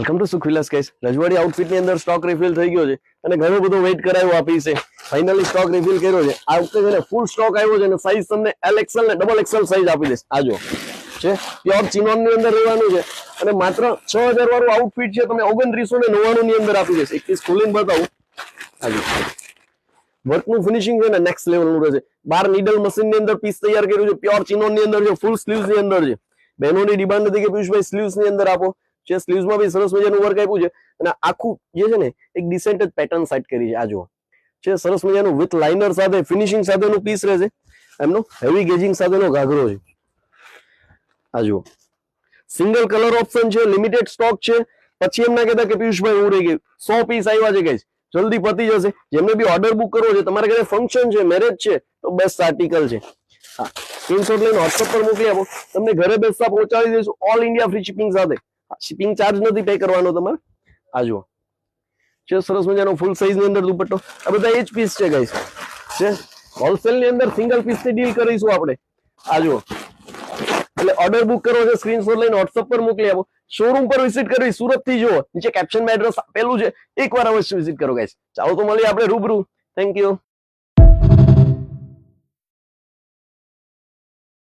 Welcome to Sukhvilas guys. રજવાડી outfit ની અંદર સ્ટોક રિફિલ થઈ ગયો છે અને ઘણો બધો વેઇટ કરાયો આ પીસે. ફાઇનલી સ્ટોક રિફિલ કર્યો છે. આ વખતે છે ને ફૂલ સ્ટોક આવ્યો છે અને સાઈઝ તમને LXL ને XXL સાઈઝ આપી દેશે. આ જો છે પ્યોર ચિનોન ની અંદર રહેવાનું છે અને માત્ર 6000 વાળું આઉટફિટ છે તમને 2999 ની અંદર આપી દેશે. એક પીસ ખોલીને બતાવું. આ જો વર્કનું ફિનિશિંગ છે ને નેક્સ્ટ લેવલનું રહેશે. 12 નીડલ મશીન ની અંદર પીસ તૈયાર કર્યું છે. પ્યોર ચિનોન ની અંદર છે. ફૂલ સ્લીવ્સ ની અંદર છે. બહેનોની ડિમાન્ડ હતી કે પિયુષભાઈ સ્લીવ્સ ની અંદર આપો. જે સ્લીવ્સ માં બી સરસ મજાનું વર્ક આપ્યું છે અને આખું જે છે ને એક ડિસેન્ટ જ પેટર્ન સેટ કરી છે. આ જો છે સરસ મજાનું વિથ લાઇનર સાથે ફિનિશિંગ સાથેનું પીસ રહેશે. એમનો હેવી ગેજિંગ સાથેનો ઘાઘરો છે. આ જો સિંગલ કલર ઓપ્શન છે. લિમિટેડ સ્ટોક છે. પછી એમ ના કહેતા કે પિયુષભાઈ હું રહી ગયું. 100 પીસ આવ્યા છે ગાઈસ. જલ્દી પતી જશે. જેમને બી ઓર્ડર બુક કરવો છે, તમારા ઘરે ફંક્શન છે, મેરેજ છે, તો બેસ્ટ આર્ટિકલ છે. હા, સ્ક્રીનશોટ લઈને WhatsApp પર મોકલી આપો. તમને ઘરે બેસતા પહોંચાડી દઈશું. ઓલ ઇન્ડિયા ફ્રી શિપિંગ સાથે. શિપિંગ ચાર્જ નથી પે કરવાનો તમારે. આ જુઓ છે સરસ મજાનો ફૂલ સાઈઝ ની અંદર દુપટ્ટો. આ બધા એ જ પીસ છે ગાઈસ. છે હોલસેલ ની અંદર સિંગલ પીસ થી ડીલ કરીશું આપણે. આ જુઓ એટલે ઓર્ડર બુક કરવો છે, સ્ક્રીનશોટ લઈને WhatsApp પર મોકલી આપો. શોરૂમ પર વિઝિટ કરવી સુરત થી જુઓ. નીચે કેપ્શનમાં એડ્રેસ આપેલું છે. એકવાર અવશ્ય વિઝિટ કરો ગાઈસ. ચાલો તો મળીએ આપણે રૂબરૂ. Thank you.